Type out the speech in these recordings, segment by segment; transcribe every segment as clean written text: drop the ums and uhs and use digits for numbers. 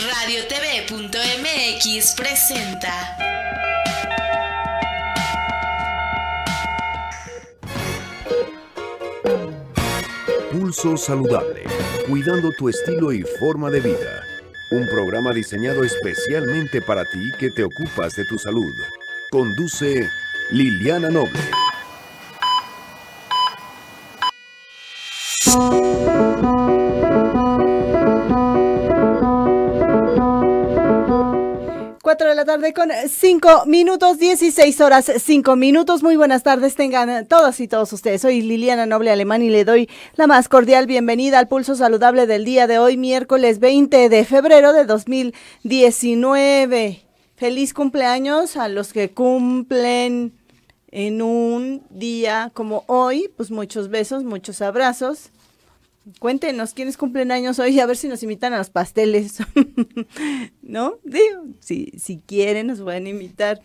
Radiotv.mx presenta Pulso Saludable, cuidando tu estilo y forma de vida. Un programa diseñado especialmente para ti que te ocupas de tu salud. Conduce Liliana Noble. De la tarde con 5 minutos, 16 horas, 5 minutos. Muy buenas tardes tengan todas y todos ustedes. Soy Liliana Noble Alemán y le doy la más cordial bienvenida al Pulso Saludable del día de hoy, miércoles 20 de febrero de 2019. Feliz cumpleaños a los que cumplen en un día como hoy. Pues muchos besos, muchos abrazos. Cuéntenos quiénes cumplen años hoy, a ver si nos invitan a los pasteles, ¿no? Digo, si quieren nos pueden invitar.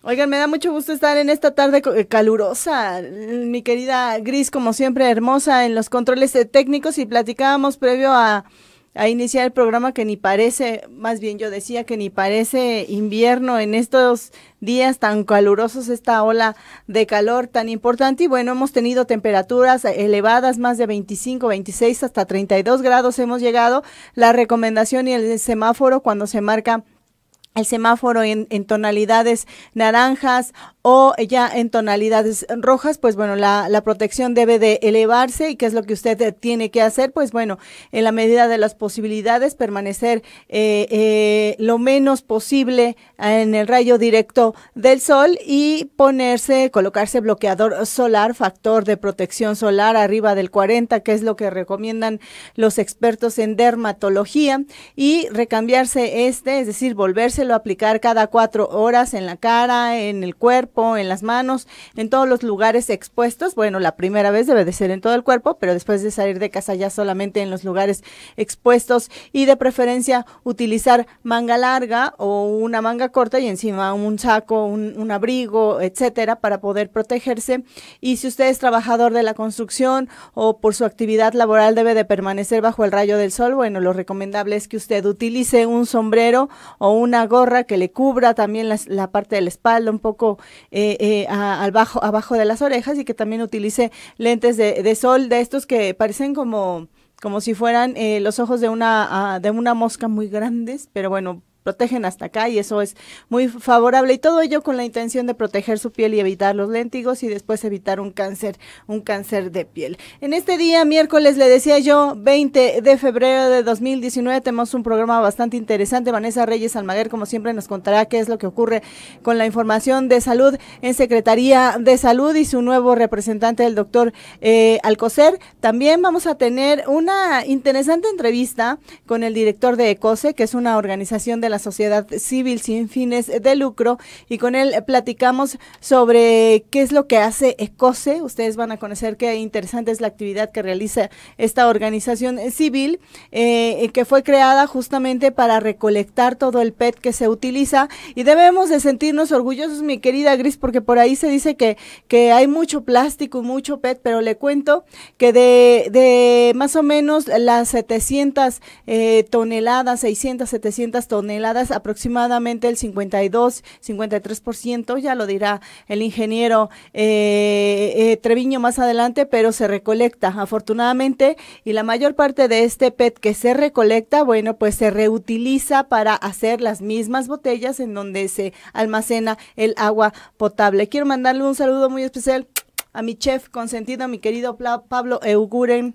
Oigan, me da mucho gusto estar en esta tarde calurosa, mi querida Gris, como siempre, hermosa en los controles técnicos, y platicábamos previo a iniciar el programa que ni parece, más bien yo decía que ni parece invierno en estos días tan calurosos, esta ola de calor tan importante. Y bueno, hemos tenido temperaturas elevadas, más de 25, 26, hasta 32 grados hemos llegado. La recomendación y el semáforo, cuando se marca el semáforo en tonalidades naranjas o ya en tonalidades rojas, pues bueno, la protección debe de elevarse. ¿Y qué es lo que usted tiene que hacer? Pues bueno, en la medida de las posibilidades, permanecer lo menos posible en el rayo directo del sol y colocarse bloqueador solar, factor de protección solar arriba del 40, que es lo que recomiendan los expertos en dermatología, y recambiarse es decir, volvérselo a aplicar cada 4 horas en la cara, en el cuerpo, en las manos, en todos los lugares expuestos. Bueno, la primera vez debe de ser en todo el cuerpo, pero después de salir de casa ya solamente en los lugares expuestos, y de preferencia utilizar manga larga o una manga corta y encima un saco, un abrigo, etcétera, para poder protegerse. Y si usted es trabajador de la construcción o por su actividad laboral debe de permanecer bajo el rayo del sol, bueno, lo recomendable es que usted utilice un sombrero o una gorra que le cubra también la parte de la espalda, un poco abajo de las orejas, y que también utilice lentes de sol, de estos que parecen como si fueran los ojos de una mosca, muy grandes, pero bueno, protegen hasta acá, y eso es muy favorable, y todo ello con la intención de proteger su piel y evitar los léntigos y después evitar un cáncer de piel. En este día, miércoles, le decía yo, 20 de febrero de 2019, tenemos un programa bastante interesante. Vanessa Reyes Almaguer, como siempre, nos contará qué es lo que ocurre con la información de salud en Secretaría de Salud y su nuevo representante, el doctor Alcocer. También vamos a tener una interesante entrevista con el director de ECOSE, que es una organización de la sociedad civil sin fines de lucro, y con él platicamos sobre qué es lo que hace ECOSE. Ustedes van a conocer qué interesante es la actividad que realiza esta organización civil, que fue creada justamente para recolectar todo el PET que se utiliza, y debemos de sentirnos orgullosos, mi querida Gris, porque por ahí se dice que hay mucho plástico y mucho PET, pero le cuento que de más o menos las 700 toneladas, 600, 700 toneladas, aproximadamente el 52, 53%, ya lo dirá el ingeniero Treviño más adelante, pero se recolecta afortunadamente, y la mayor parte de este PET que se recolecta, bueno, pues se reutiliza para hacer las mismas botellas en donde se almacena el agua potable. Quiero mandarle un saludo muy especial a mi chef consentido, a mi querido Pablo Euguren.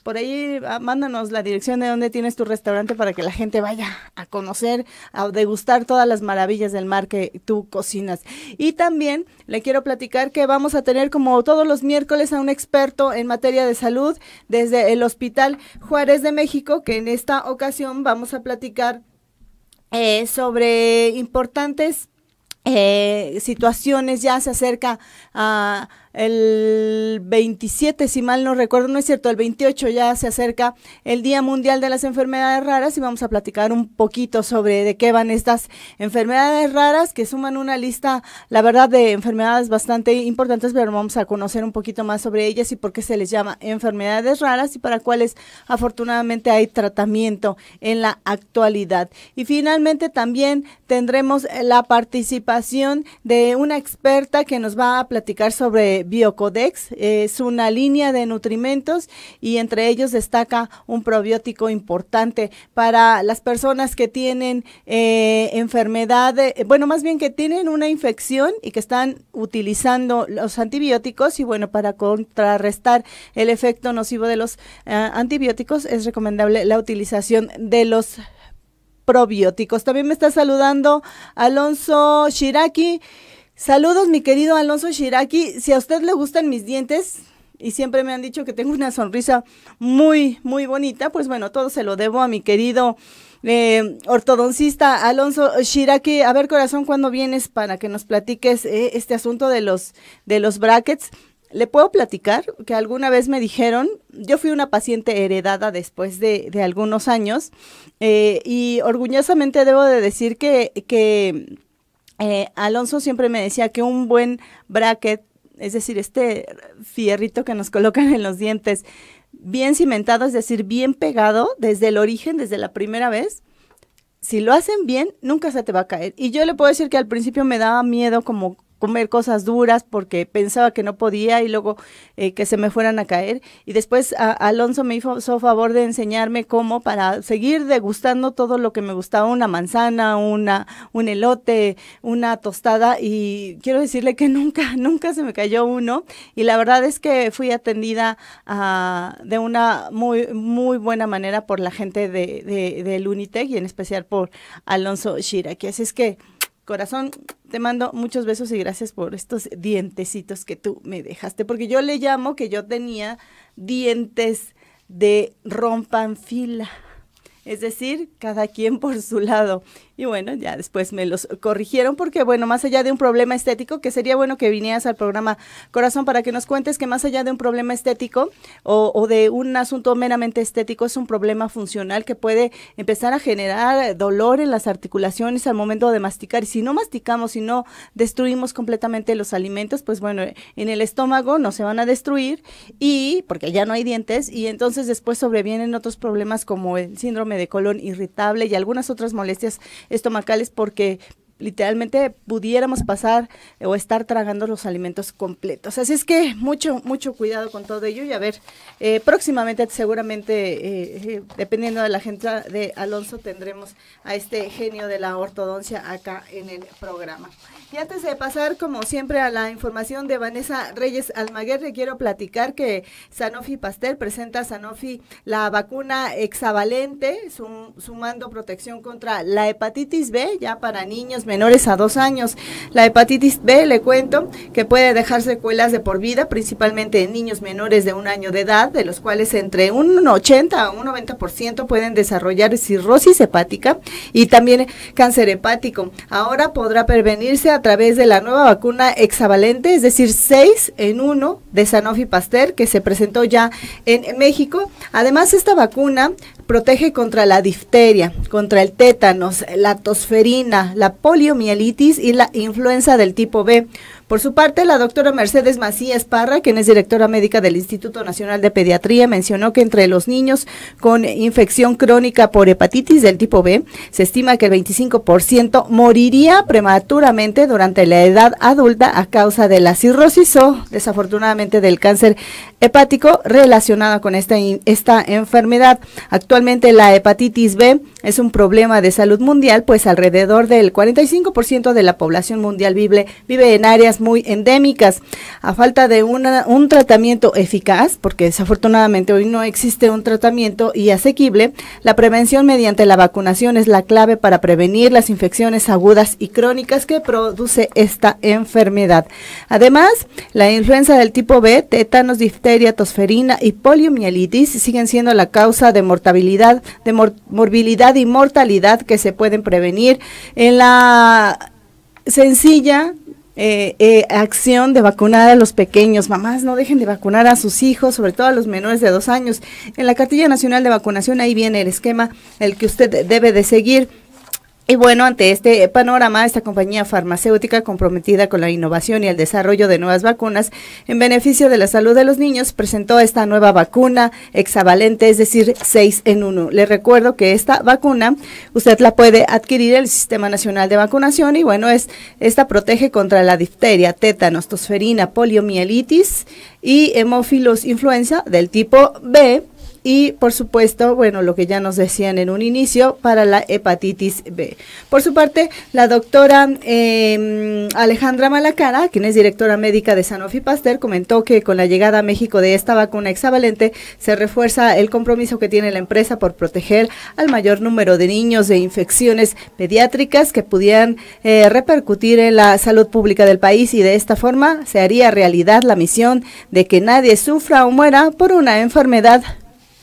Por ahí mándanos la dirección de donde tienes tu restaurante para que la gente vaya a conocer, a degustar todas las maravillas del mar que tú cocinas. Y también le quiero platicar que vamos a tener, como todos los miércoles, a un experto en materia de salud desde el Hospital Juárez de México, que en esta ocasión vamos a platicar sobre importantes situaciones. Ya se acerca a el 27, si mal no recuerdo, no es cierto, el 28 ya se acerca el Día Mundial de las Enfermedades Raras y vamos a platicar un poquito sobre de qué van estas enfermedades raras que suman una lista, la verdad, de enfermedades bastante importantes, pero vamos a conocer un poquito más sobre ellas y por qué se les llama enfermedades raras y para cuáles afortunadamente hay tratamiento en la actualidad. Y finalmente también tendremos la participación de una experta que nos va a platicar sobre Biocodex. Es una línea de nutrimentos y entre ellos destaca un probiótico importante para las personas que tienen enfermedad, bueno, más bien que tienen una infección y que están utilizando los antibióticos y bueno, para contrarrestar el efecto nocivo de los antibióticos es recomendable la utilización de los probióticos. También me está saludando Alonso Shiraki. Saludos, mi querido Alonso Shiraki. Si a usted le gustan mis dientes y siempre me han dicho que tengo una sonrisa muy, muy bonita, pues bueno, todo se lo debo a mi querido ortodoncista Alonso Shiraki. A ver, corazón, ¿cuándo vienes para que nos platiques este asunto de los brackets? Le puedo platicar que alguna vez me dijeron, yo fui una paciente heredada después de algunos años y orgullosamente debo de decir que Alonso siempre me decía que un buen bracket, es decir, este fierrito que nos colocan en los dientes, bien cimentado, es decir, bien pegado desde el origen, desde la primera vez, si lo hacen bien, nunca se te va a caer. Y yo le puedo decir que al principio me daba miedo como comer cosas duras porque pensaba que no podía y luego que se me fueran a caer. Y después Alonso me hizo favor de enseñarme cómo para seguir degustando todo lo que me gustaba, una manzana, un elote, una tostada, y quiero decirle que nunca se me cayó uno. Y la verdad es que fui atendida de una muy, muy buena manera por la gente del Unitec y en especial por Alonso Shiraki. Así es que, corazón, te mando muchos besos y gracias por estos dientecitos que tú me dejaste, porque yo le llamo que yo tenía dientes de rompanfila, es decir, cada quien por su lado. Y bueno, ya después me los corrigieron porque, bueno, más allá de un problema estético, que sería bueno que vinieras al programa, corazón, para que nos cuentes que más allá de un problema estético o de un asunto meramente estético, es un problema funcional que puede empezar a generar dolor en las articulaciones al momento de masticar. Y si no masticamos, si no destruimos completamente los alimentos, pues bueno, en el estómago no se van a destruir y porque ya no hay dientes y entonces después sobrevienen otros problemas como el síndrome de colon irritable y algunas otras molestias estomacales porque literalmente pudiéramos pasar o estar tragando los alimentos completos. Así es que mucho cuidado con todo ello y a ver, próximamente seguramente, dependiendo de la agenda de Alonso, tendremos a este genio de la ortodoncia acá en el programa. Y antes de pasar, como siempre, a la información de Vanessa Reyes Almaguer, le quiero platicar que Sanofi Pasteur presenta a Sanofi la vacuna hexavalente, sumando protección contra la hepatitis B, ya para niños menores a 2 años. La hepatitis B, le cuento, que puede dejar secuelas de por vida, principalmente en niños menores de 1 año de edad, de los cuales entre un 80 a un 90% pueden desarrollar cirrosis hepática y también cáncer hepático. Ahora podrá prevenirse a través de la nueva vacuna hexavalente, es decir, 6 en 1 de Sanofi Pasteur, que se presentó ya en México. Además, esta vacuna protege contra la difteria, contra el tétanos, la tosferina, la poliomielitis y la influenza del tipo B. Por su parte, la doctora Mercedes Macías Parra, quien es directora médica del Instituto Nacional de Pediatría, mencionó que entre los niños con infección crónica por hepatitis del tipo B, se estima que el 25% moriría prematuramente durante la edad adulta a causa de la cirrosis o, desafortunadamente, del cáncer hepático relacionada con esta enfermedad. Actualmente la hepatitis B es un problema de salud mundial, pues alrededor del 45% de la población mundial vive en áreas muy endémicas. A falta de un tratamiento eficaz, porque desafortunadamente hoy no existe un tratamiento y asequible, la prevención mediante la vacunación es la clave para prevenir las infecciones agudas y crónicas que produce esta enfermedad. Además, la influenza del tipo B, tétanos, difteria, tosferina y poliomielitis siguen siendo la causa de morbilidad y mortalidad que se pueden prevenir en la sencilla acción de vacunar a los pequeños. Mamás, no dejen de vacunar a sus hijos, sobre todo a los menores de 2 años. En la cartilla nacional de vacunación ahí viene el esquema, el que usted debe de seguir. Y bueno, ante este panorama, esta compañía farmacéutica comprometida con la innovación y el desarrollo de nuevas vacunas en beneficio de la salud de los niños presentó esta nueva vacuna hexavalente, es decir, 6 en 1. Les recuerdo que esta vacuna usted la puede adquirir en el Sistema Nacional de Vacunación y bueno, esta protege contra la difteria, tétanos, tosferina, poliomielitis y hemófilos influenza del tipo B. Y por supuesto, bueno, lo que ya nos decían en un inicio, para la hepatitis B. Por su parte, la doctora Alejandra Malacara, quien es directora médica de Sanofi Pasteur, comentó que con la llegada a México de esta vacuna hexavalente se refuerza el compromiso que tiene la empresa por proteger al mayor número de niños de infecciones pediátricas que pudieran repercutir en la salud pública del país y de esta forma se haría realidad la misión de que nadie sufra o muera por una enfermedad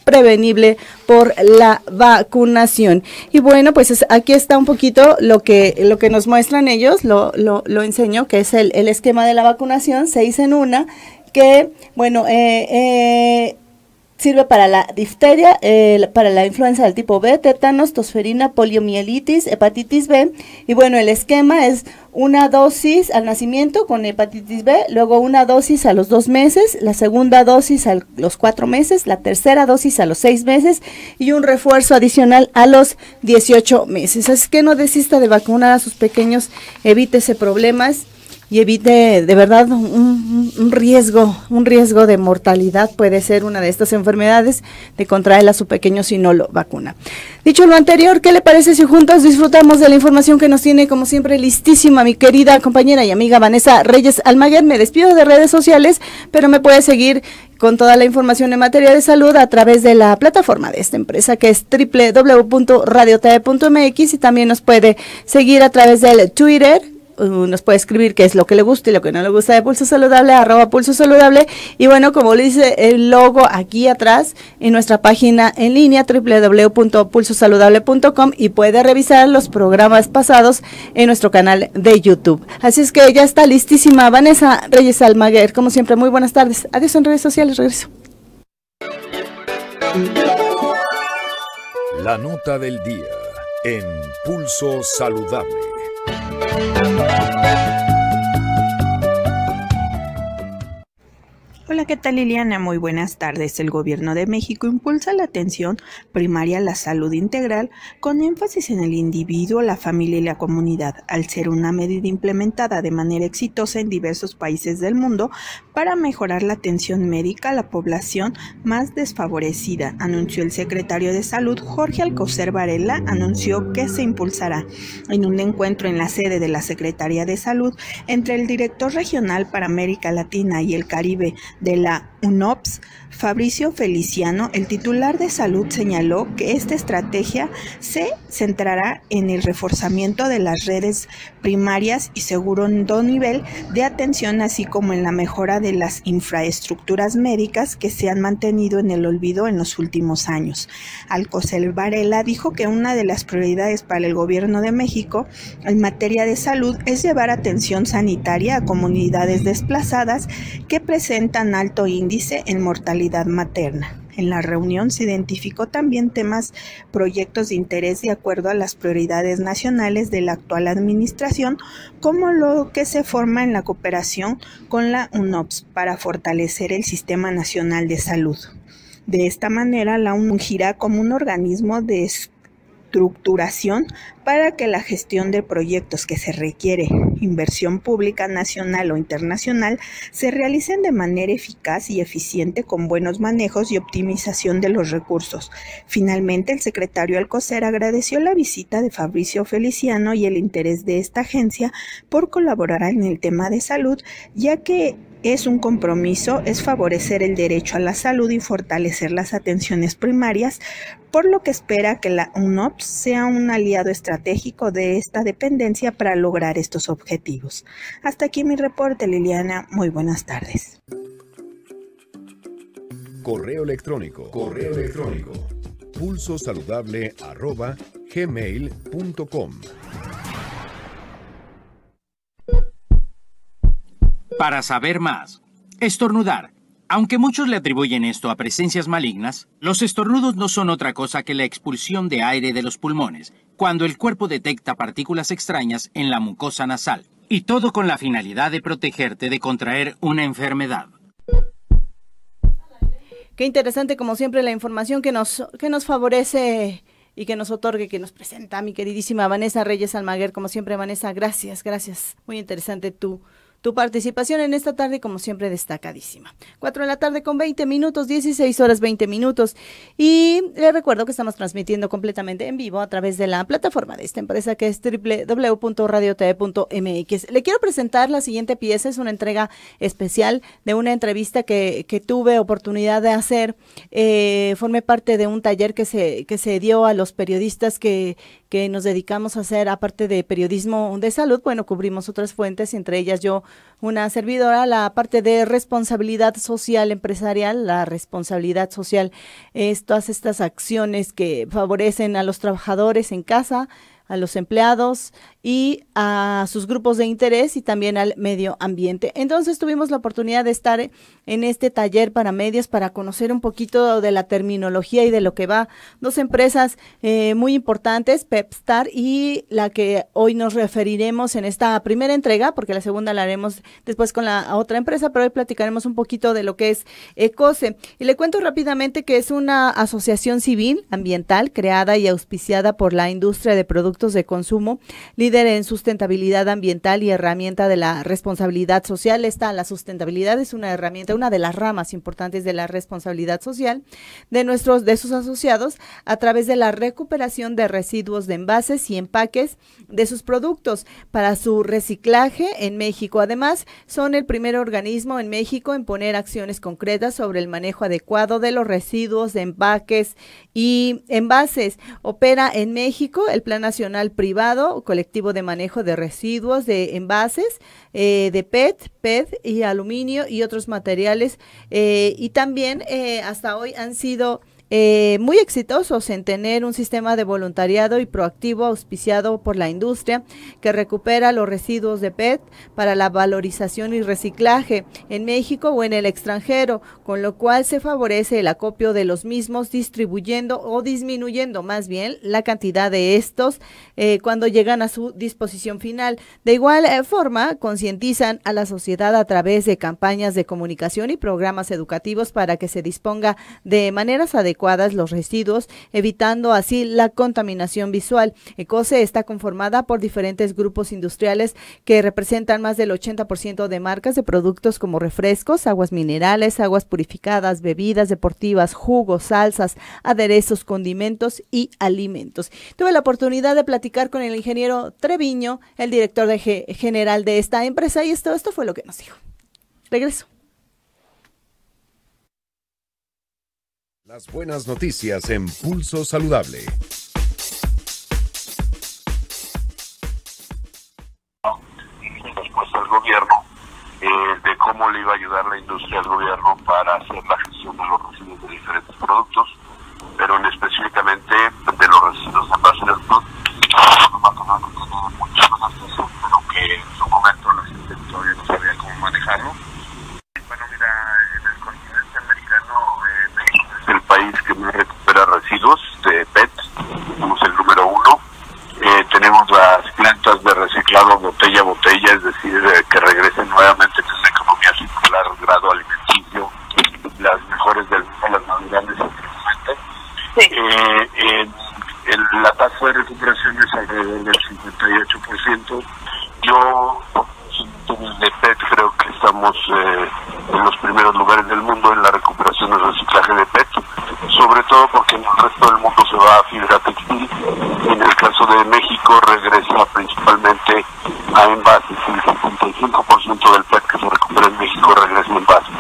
prevenible por la vacunación. Y bueno, pues aquí está un poquito lo que nos muestran ellos, lo enseño, que es el esquema de la vacunación, 6 en 1, que bueno, sirve para la difteria, para la influenza del tipo B, tétanos, tosferina, poliomielitis, hepatitis B. Y bueno, el esquema es una dosis al nacimiento con hepatitis B, luego una dosis a los 2 meses, la segunda dosis a los 4 meses, la tercera dosis a los 6 meses y un refuerzo adicional a los 18 meses. Así que no desista de vacunar a sus pequeños, evítese problemas y evite de verdad un riesgo de mortalidad. Puede ser una de estas enfermedades de contraerla a su pequeño si no lo vacuna. Dicho lo anterior, ¿qué le parece si juntos disfrutamos de la información que nos tiene como siempre listísima mi querida compañera y amiga Vanessa Reyes Almaguer? Me despido de redes sociales, pero me puede seguir con toda la información en materia de salud a través de la plataforma de esta empresa que es www.radiotv.mx y también nos puede seguir a través del Twitter. Nos puede escribir qué es lo que le gusta y lo que no le gusta de Pulso Saludable, @Pulso Saludable. Y bueno, como le dice el logo aquí atrás, en nuestra página en línea, www.pulsosaludable.com, y puede revisar los programas pasados en nuestro canal de YouTube. Así es que ya está listísima Vanessa Reyes Almaguer. Como siempre, muy buenas tardes. Adiós en redes sociales, regreso. La nota del día en Pulso Saludable. Hola, ¿qué tal, Liliana? Muy buenas tardes. El Gobierno de México impulsa la atención primaria a la salud integral con énfasis en el individuo, la familia y la comunidad, al ser una medida implementada de manera exitosa en diversos países del mundo para mejorar la atención médica a la población más desfavorecida, anunció el secretario de Salud, Jorge Alcocer Varela. Anunció que se impulsará en un encuentro en la sede de la Secretaría de Salud entre el director regional para América Latina y el Caribe de la UNOPS, Fabricio Feliciano. El titular de Salud señaló que esta estrategia se centrará en el reforzamiento de las redes primarias y segundo nivel de atención, así como en la mejora de las infraestructuras médicas que se han mantenido en el olvido en los últimos años. Alcocer Varela dijo que una de las prioridades para el Gobierno de México en materia de salud es llevar atención sanitaria a comunidades desplazadas que presentan alto índice en mortalidad materna. En la reunión se identificó también proyectos de interés de acuerdo a las prioridades nacionales de la actual administración, como lo que se forma en la cooperación con la UNOPS para fortalecer el Sistema Nacional de Salud. De esta manera, la UNOPS fungirá como un organismo de estructuración para que la gestión de proyectos que se requiere inversión pública nacional o internacional se realicen de manera eficaz y eficiente con buenos manejos y optimización de los recursos. Finalmente, el secretario Alcocer agradeció la visita de Fabricio Feliciano y el interés de esta agencia por colaborar en el tema de salud, ya que es un compromiso, es favorecer el derecho a la salud y fortalecer las atenciones primarias, por lo que espera que la UNOPS sea un aliado estratégico de esta dependencia para lograr estos objetivos. Hasta aquí mi reporte, Liliana. Muy buenas tardes. Correo electrónico. pulsosaludable@gmail.com. Para saber más, estornudar. Aunque muchos le atribuyen esto a presencias malignas, los estornudos no son otra cosa que la expulsión de aire de los pulmones, cuando el cuerpo detecta partículas extrañas en la mucosa nasal, y todo con la finalidad de protegerte de contraer una enfermedad. Qué interesante, como siempre, la información que nos favorece y que nos otorga y que nos presenta mi queridísima Vanessa Reyes Almaguer. Como siempre, Vanessa, gracias. Muy interesante tu participación en esta tarde, como siempre, destacadísima. 4 de la tarde con 20 minutos, 16 horas 20 minutos. Y les recuerdo que estamos transmitiendo completamente en vivo a través de la plataforma de esta empresa, que es www.radiotv.mx. Le quiero presentar la siguiente pieza. Es una entrega especial de una entrevista que tuve oportunidad de hacer. Formé parte de un taller que se dio a los periodistas que nos dedicamos a hacer, aparte de periodismo de salud. Bueno, cubrimos otras fuentes, entre ellas yo, una servidora, la parte de responsabilidad social empresarial. La responsabilidad social es todas estas acciones que favorecen a los trabajadores en casa, a los empleados y a sus grupos de interés y también al medio ambiente. Entonces tuvimos la oportunidad de estar en este taller para medios para conocer un poquito de la terminología y de lo que va. Dos empresas muy importantes, Pepstar y la que hoy nos referiremos en esta primera entrega, porque la segunda la haremos después con la otra empresa, pero hoy platicaremos un poquito de lo que es ECOSE. Y le cuento rápidamente que es una asociación civil ambiental creada y auspiciada por la industria de productos de consumo, líder en sustentabilidad ambiental y herramienta de la responsabilidad social. La sustentabilidad es una herramienta, una de las ramas importantes de la responsabilidad social de sus asociados, a través de la recuperación de residuos de envases y empaques de sus productos para su reciclaje en México. Además, son el primer organismo en México en poner acciones concretas sobre el manejo adecuado de los residuos de empaques y envases. Opera en México el Plan Nacional Privado Colectivo de Manejo de Residuos de Envases de PET y aluminio y otros materiales, y también hasta hoy han sido muy exitosos en tener un sistema de voluntariado y proactivo auspiciado por la industria que recupera los residuos de PET para la valorización y reciclaje en México o en el extranjero, con lo cual se favorece el acopio de los mismos, distribuyendo o disminuyendo más bien la cantidad de estos cuando llegan a su disposición final. De igual forma, concientizan a la sociedad a través de campañas de comunicación y programas educativos para que se disponga de maneras adecuadas los residuos, evitando así la contaminación visual. ECOSE está conformada por diferentes grupos industriales que representan más del 80% de marcas de productos como refrescos, aguas minerales, aguas purificadas, bebidas deportivas, jugos, salsas, aderezos, condimentos y alimentos. Tuve la oportunidad de platicar con el ingeniero Treviño, el director general de esta empresa, y esto fue lo que nos dijo. Regreso. Las buenas noticias en Pulso Saludable. Respuesta al gobierno de cómo le iba a ayudar la industria al gobierno para hacer la gestión de los residuos de diferentes productos, pero específicamente de los residuos de envases del producto. Muchas cosas que hacer, pero que en su momento la gente todavía no sabía cómo manejarlo. Bueno, mira, en el continente americano, México es el país que más recupera residuos de PET. Somos el número 1. Tenemos las plantas de reciclado botella a botella, es decir, que regresen nuevamente en una economía circular, grado alimenticio, las mejores del mundo, las más grandes simplemente. Sí. La tasa de recuperación es alrededor del 58%. Yo, de PET, creo que estamos en los primeros lugares del mundo en la recuperación del reciclaje de PET, sobre todo porque en el resto del mundo se va a fibra textil. En el caso de México regresa principalmente a envases. El 75% del PET que se recupera en México regresa a envases.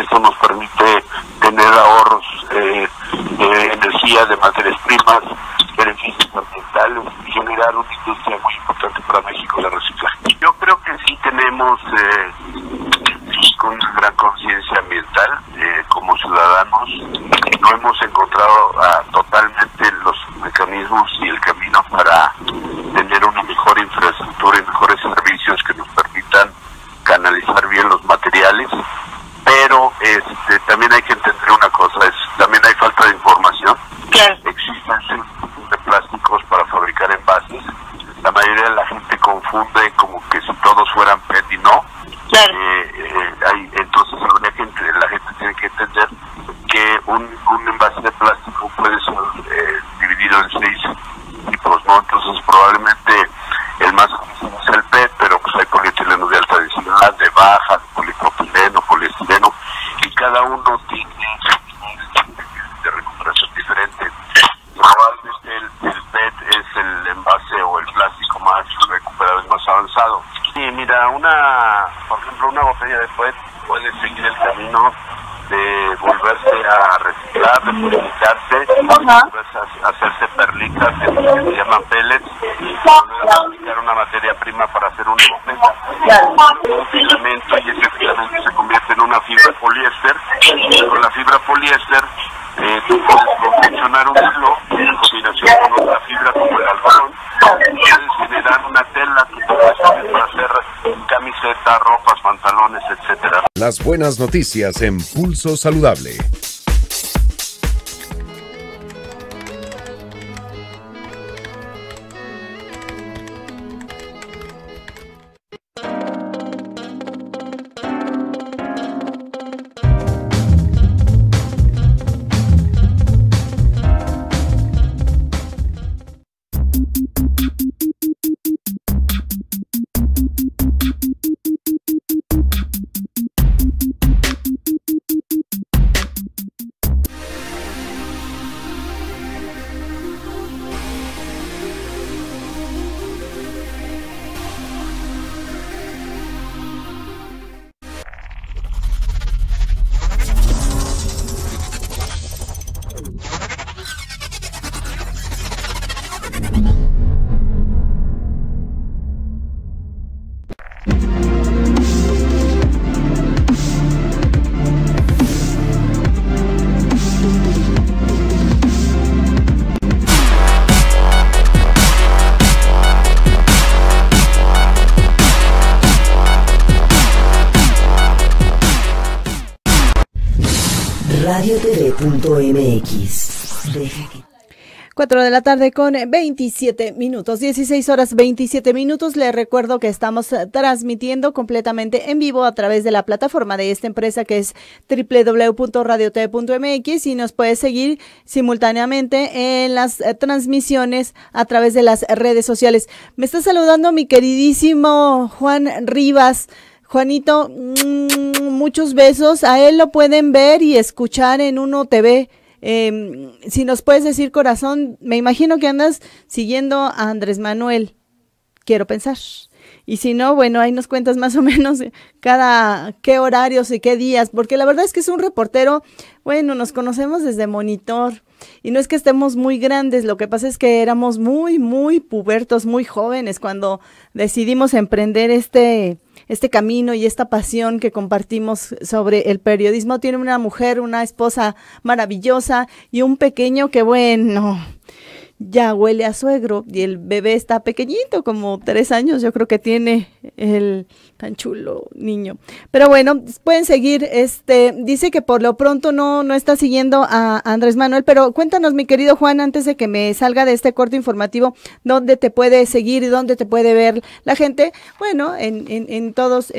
Esto nos permite tener ahorros de energía, de materias primas, beneficios ambientales y generar una industria muy importante para México de reciclaje. Yo creo que sí tenemos con una gran conciencia ambiental como ciudadanos. No hemos encontrado totalmente los mecanismos y el camino para tener una mejor infraestructura y mejores servicios que nos permitan canalizar bien mira, por ejemplo, una botella de PET puede seguir el camino de volverse a reciclar, de purificarse, volverse a hacerse perlitas, que se llaman pellets, y volver a fabricar una materia prima para hacer una botella. Un filamento, y ese filamento se convierte en una fibra poliéster, y con la fibra poliéster tú puedes confeccionar un hilo en combinación con otra fibra como el algodón, y puedes generar una tela que te puede servir para hacer camisetas, ropas, pantalones, etcétera. Las buenas noticias en Pulso Saludable. radiotv.mx. 4 de la tarde con 27 minutos, 16 horas 27 minutos. Les recuerdo que estamos transmitiendo completamente en vivo a través de la plataforma de esta empresa que es www.radiotv.mx y nos puede seguir simultáneamente en las transmisiones a través de las redes sociales. Me está saludando mi queridísimo Juan Rivas. Juanito, muchos besos. A él lo pueden ver y escuchar en Uno TV. Si nos puedes decir, corazón, me imagino que andas siguiendo a Andrés Manuel, quiero pensar. Y si no, bueno, ahí nos cuentas más o menos qué horarios y qué días, porque la verdad es que es un reportero, bueno, nos conocemos desde Monitor, y no es que estemos muy grandes, lo que pasa es que éramos muy pubertos, muy jóvenes, cuando decidimos emprender este camino y esta pasión que compartimos sobre el periodismo. Tiene una mujer, una esposa maravillosa y un pequeño que, bueno, ya huele a suegro, y el bebé está pequeñito, como 3 años, yo creo que tiene el tan chulo niño. Pero bueno, pueden seguir, dice que por lo pronto no está siguiendo a Andrés Manuel, pero cuéntanos, mi querido Juan, antes de que me salga de este corto informativo, dónde te puede seguir y dónde te puede ver la gente. Bueno, en todos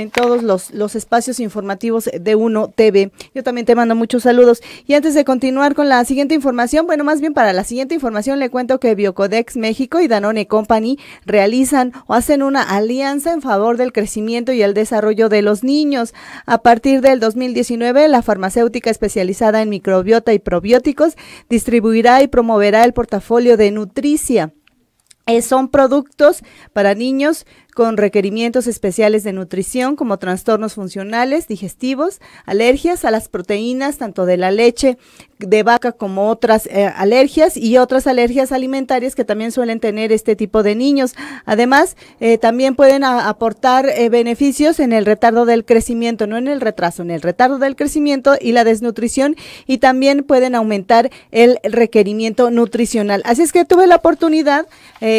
los espacios informativos de Uno TV. Yo también te mando muchos saludos. Y antes de continuar con la siguiente información, bueno, más bien para la siguiente información le cuento que Biocodex México y Danone Company realizan o hacen una alianza en favor del crecimiento y el desarrollo de los niños. A partir del 2019, la farmacéutica especializada en microbiota y probióticos distribuirá y promoverá el portafolio de Nutricia. Son productos para niños con requerimientos especiales de nutrición como trastornos funcionales, digestivos, alergias a las proteínas, tanto de la leche de vaca como otras alergias y otras alergias alimentarias que también suelen tener este tipo de niños. Además, también pueden aportar beneficios en el retardo del crecimiento, no en el retraso, en el retardo del crecimiento y la desnutrición, y también pueden aumentar el requerimiento nutricional. Así es que tuve la oportunidad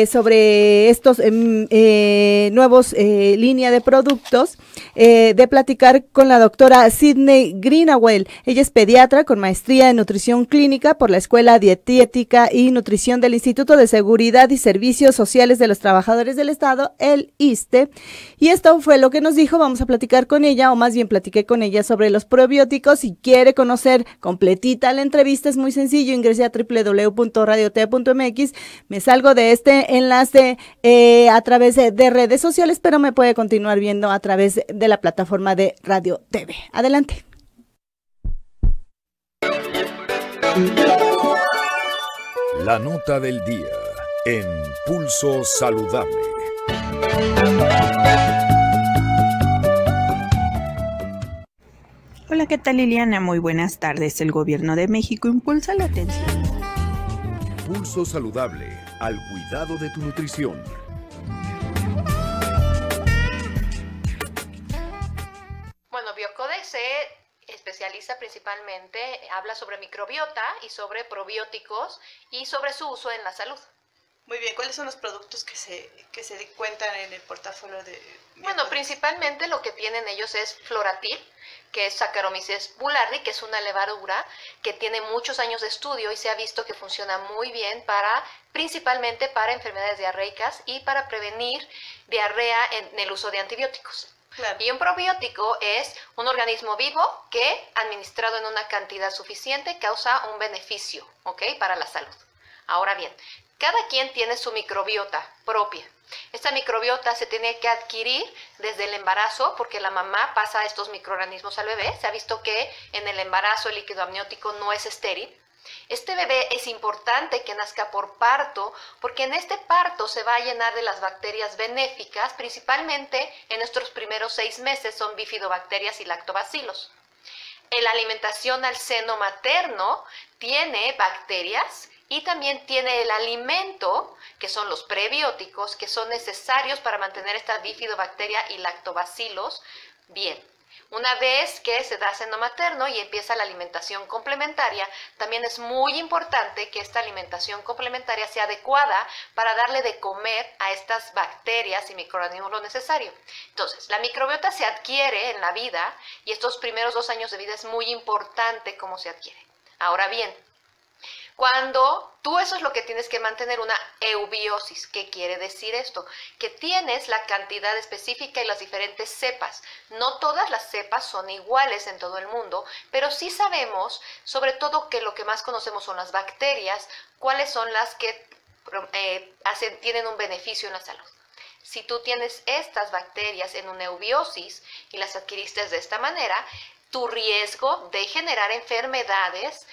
sobre estos nuevos línea de productos, de platicar con la doctora Sydney Greenaway. Ella es pediatra con maestría en nutrición clínica por la Escuela Dietética y Nutrición del Instituto de Seguridad y Servicios Sociales de los Trabajadores del Estado, el ISSSTE, y esto fue lo que nos dijo. Vamos a platicar con ella, o más bien platiqué con ella sobre los probióticos. Si quiere conocer completita la entrevista, es muy sencillo, ingrese a www.radiotv.mx, me salgo de este enlace a través de redes sociales, pero me puede continuar viendo a través de la plataforma de Radio TV. Adelante. La nota del día en Pulso Saludable. Hola, ¿qué tal, Liliana? Muy buenas tardes. El Gobierno de México impulsa la atención. Pulso saludable al cuidado de tu nutrición. Bueno, Biocode se especializa principalmente, habla sobre microbiota y sobre probióticos y sobre su uso en la salud. Muy bien, ¿cuáles son los productos que se cuentan en el portafolio de Biocode? Bueno, principalmente lo que tienen ellos es Floratil, que es Saccharomyces boulardii, que es una levadura que tiene muchos años de estudio y se ha visto que funciona muy bien principalmente para enfermedades diarreicas y para prevenir diarrea en el uso de antibióticos. Claro. Y un probiótico es un organismo vivo que, administrado en una cantidad suficiente, causa un beneficio, ¿ok?, para la salud. Ahora bien, cada quien tiene su microbiota propia. Esta microbiota se tiene que adquirir desde el embarazo porque la mamá pasa estos microorganismos al bebé. Se ha visto que en el embarazo el líquido amniótico no es estéril. Este bebé es importante que nazca por parto porque en este parto se va a llenar de las bacterias benéficas, principalmente en nuestros primeros 6 meses son bifidobacterias y lactobacilos. La alimentación al seno materno tiene bacterias y también tiene el alimento, que son los prebióticos, que son necesarios para mantener esta bifidobacteria y lactobacilos bien. Una vez que se da seno materno y empieza la alimentación complementaria, también es muy importante que esta alimentación complementaria sea adecuada para darle de comer a estas bacterias y microorganismos lo necesario. Entonces, la microbiota se adquiere en la vida y estos primeros 2 años de vida es muy importante cómo se adquiere. Ahora bien, cuando tú eso es lo que tienes que mantener, una eubiosis. ¿Qué quiere decir esto? Que tienes la cantidad específica y las diferentes cepas. No todas las cepas son iguales en todo el mundo, pero sí sabemos, sobre todo que lo que más conocemos son las bacterias, cuáles son las que tienen un beneficio en la salud. Si tú tienes estas bacterias en una eubiosis y las adquiriste de esta manera, tu riesgo de generar enfermedades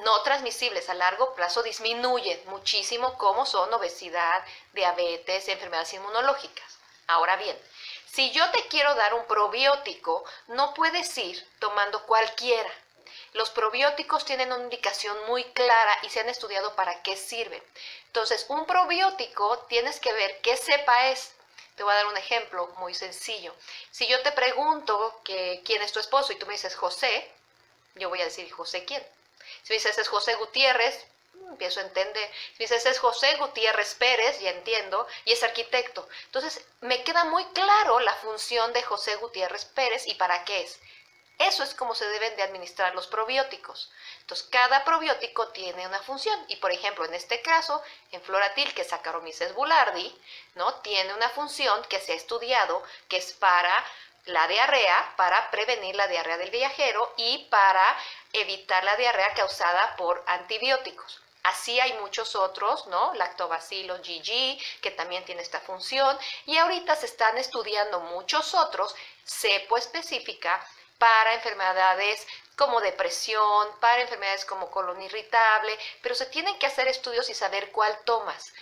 no transmisibles a largo plazo disminuyen muchísimo, como son obesidad, diabetes, enfermedades inmunológicas. Ahora bien, si yo te quiero dar un probiótico, no puedes ir tomando cualquiera. Los probióticos tienen una indicación muy clara y se han estudiado para qué sirven. Entonces, un probiótico tienes que ver qué cepa es. Te voy a dar un ejemplo muy sencillo. Si yo te pregunto quién es tu esposo y tú me dices José, yo voy a decir José quién. Si me dices es José Gutiérrez, empiezo a entender. Si me dices es José Gutiérrez Pérez, ya entiendo, y es arquitecto. Entonces, me queda muy claro la función de José Gutiérrez Pérez y para qué es. Eso es como se deben de administrar los probióticos. Entonces, cada probiótico tiene una función. Y, por ejemplo, en este caso, en Floratil, que es Saccharomyces boulardii, ¿no?, tiene una función que se ha estudiado, que es para la diarrea, para prevenir la diarrea del viajero y para evitar la diarrea causada por antibióticos. Así hay muchos otros, ¿no? Lactobacillus GG, que también tiene esta función. Y ahorita se están estudiando muchos otros, cepo específica, para enfermedades como depresión, para enfermedades como colon irritable, pero se tienen que hacer estudios y saber cuál tomas.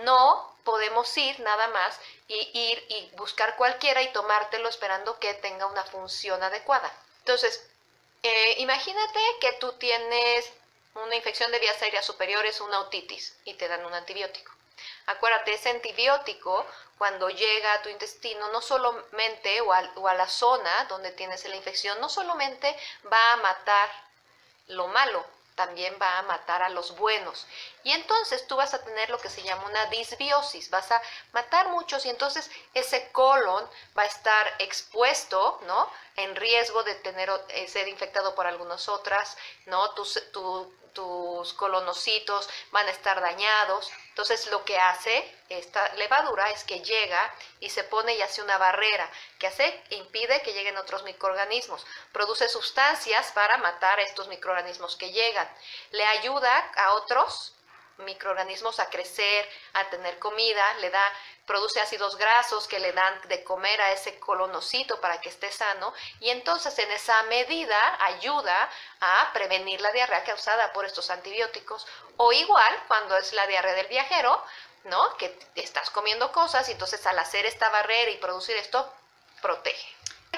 No podemos ir nada más y buscar cualquiera y tomártelo esperando que tenga una función adecuada. Entonces, imagínate que tú tienes una infección de vías aéreas superiores, una otitis, y te dan un antibiótico. Acuérdate, ese antibiótico, cuando llega a tu intestino, no solamente, o a la zona donde tienes la infección, no solamente va a matar lo malo, también va a matar a los buenos. Y entonces tú vas a tener lo que se llama una disbiosis, vas a matar muchos y entonces ese colon va a estar expuesto, ¿no?, en riesgo de ser infectado por algunas otras, ¿no? Tus colonocitos van a estar dañados. Entonces lo que hace esta levadura es que llega y se pone y hace una barrera que impide que lleguen otros microorganismos. Produce sustancias para matar a estos microorganismos que llegan. Le ayuda a otros microorganismos a crecer, a tener comida, produce ácidos grasos que le dan de comer a ese colonocito para que esté sano, y entonces en esa medida ayuda a prevenir la diarrea causada por estos antibióticos. O igual cuando es la diarrea del viajero, ¿no?, que estás comiendo cosas y entonces al hacer esta barrera y producir esto, protege.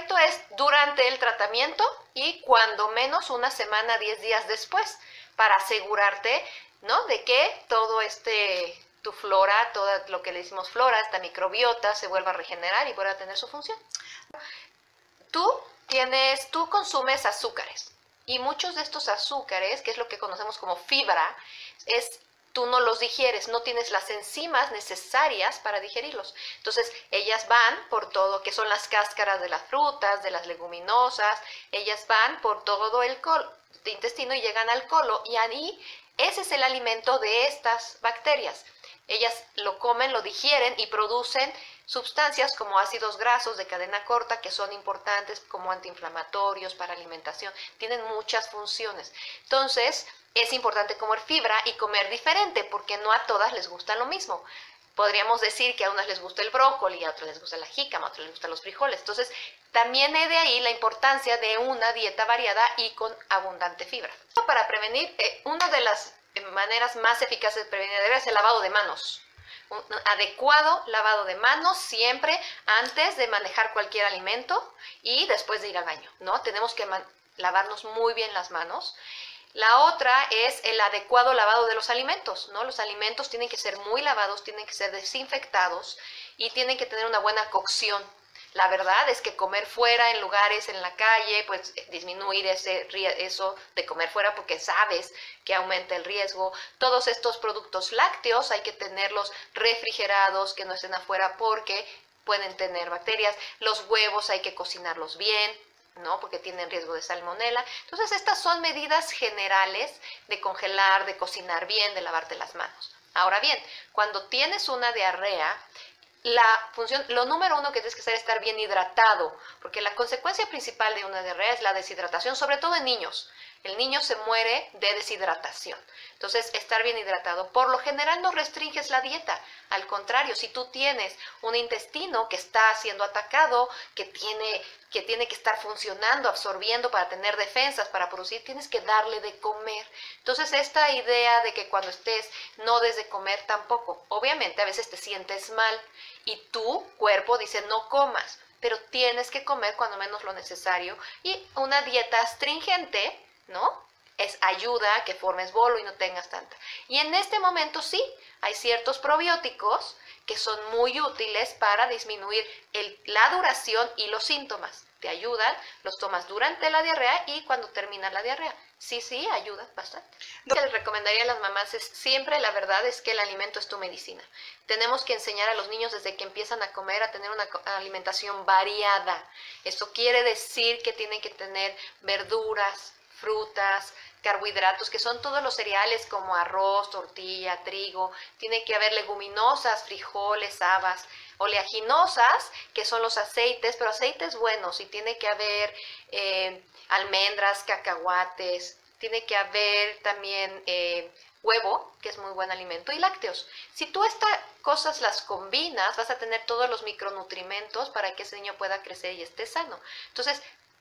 efecto es durante el tratamiento y cuando menos una semana, 10 días después, para asegurarte, ¿no?, de que todo tu flora, todo lo que le decimos flora, esta microbiota, se vuelva a regenerar y vuelva a tener su función. Tú consumes azúcares y muchos de estos azúcares, que es lo que conocemos como fibra, tú no los digieres, no tienes las enzimas necesarias para digerirlos. Entonces, ellas van por todo, que son las cáscaras de las frutas, de las leguminosas, ellas van por todo el intestino y llegan al colon, y ahí ese es el alimento de estas bacterias. Ellas lo comen, lo digieren y producen sustancias como ácidos grasos de cadena corta que son importantes como antiinflamatorios para alimentación. Tienen muchas funciones. Entonces, es importante comer fibra y comer diferente porque no a todas les gusta lo mismo. Podríamos decir que a unas les gusta el brócoli, a otras les gusta la jícama, a otras les gustan los frijoles. Entonces, también hay de ahí la importancia de una dieta variada y con abundante fibra. Para prevenir, una de las maneras más eficaces de prevenir es el lavado de manos. Un adecuado lavado de manos siempre antes de manejar cualquier alimento y después de ir al baño, ¿no? Tenemos que lavarnos muy bien las manos. La otra es el adecuado lavado de los alimentos, ¿no? Los alimentos tienen que ser muy lavados, tienen que ser desinfectados y tienen que tener una buena cocción. La verdad es que comer fuera en lugares, en la calle, pues disminuir eso de comer fuera porque sabes que aumenta el riesgo. Todos estos productos lácteos hay que tenerlos refrigerados, que no estén afuera porque pueden tener bacterias. Los huevos hay que cocinarlos bien, ¿no? Porque tienen riesgo de salmonela. Entonces, estas son medidas generales de congelar, de cocinar bien, de lavarte las manos. Ahora bien, cuando tienes una diarrea, lo número uno que tienes que hacer es estar bien hidratado, porque la consecuencia principal de una diarrea es la deshidratación, sobre todo en niños. El niño se muere de deshidratación. Entonces, estar bien hidratado. Por lo general no restringes la dieta. Al contrario, si tú tienes un intestino que está siendo atacado, que tiene que estar funcionando, absorbiendo para tener defensas, para producir, tienes que darle de comer. Entonces, esta idea de que cuando estés no des de comer tampoco. Obviamente, a veces te sientes mal y tu cuerpo dice no comas, pero tienes que comer cuando menos lo necesario. Y una dieta astringente, ¿no?, ayuda a que formes bolo y no tengas tanta. Y en este momento sí, hay ciertos probióticos que son muy útiles para disminuir la duración y los síntomas. Te ayudan, los tomas durante la diarrea y cuando termina la diarrea. Sí, ayuda bastante. Lo que les recomendaría a las mamás es siempre, la verdad es que el alimento es tu medicina. Tenemos que enseñar a los niños desde que empiezan a comer a tener una alimentación variada. Esto quiere decir que tienen que tener verduras, frutas, carbohidratos, que son todos los cereales como arroz, tortilla, trigo. Tiene que haber leguminosas, frijoles, habas, oleaginosas, que son los aceites, pero aceites buenos. Y tiene que haber almendras, cacahuates. Tiene que haber también huevo, que es muy buen alimento, y lácteos. Si tú estas cosas las combinas, vas a tener todos los micronutrimentos para que ese niño pueda crecer y esté sano. Entonces,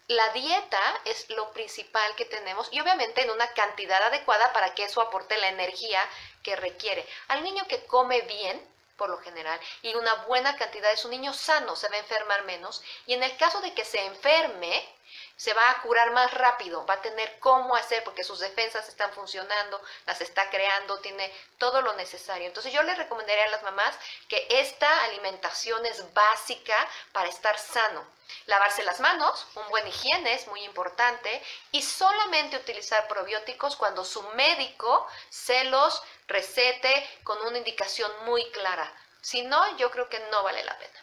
la dieta es lo principal que tenemos y obviamente en una cantidad adecuada para que eso aporte la energía que requiere. Al niño que come bien, por lo general, y una buena cantidad es un niño sano, se va a enfermar menos y en el caso de que se enferme, se va a curar más rápido, va a tener cómo hacer porque sus defensas están funcionando, las está creando, tiene todo lo necesario. Entonces yo les recomendaría a las mamás que esta alimentación es básica para estar sano. Lavarse las manos, un buen higiene es muy importante y solamente utilizar probióticos cuando su médico se los recete con una indicación muy clara. Si no, yo creo que no vale la pena.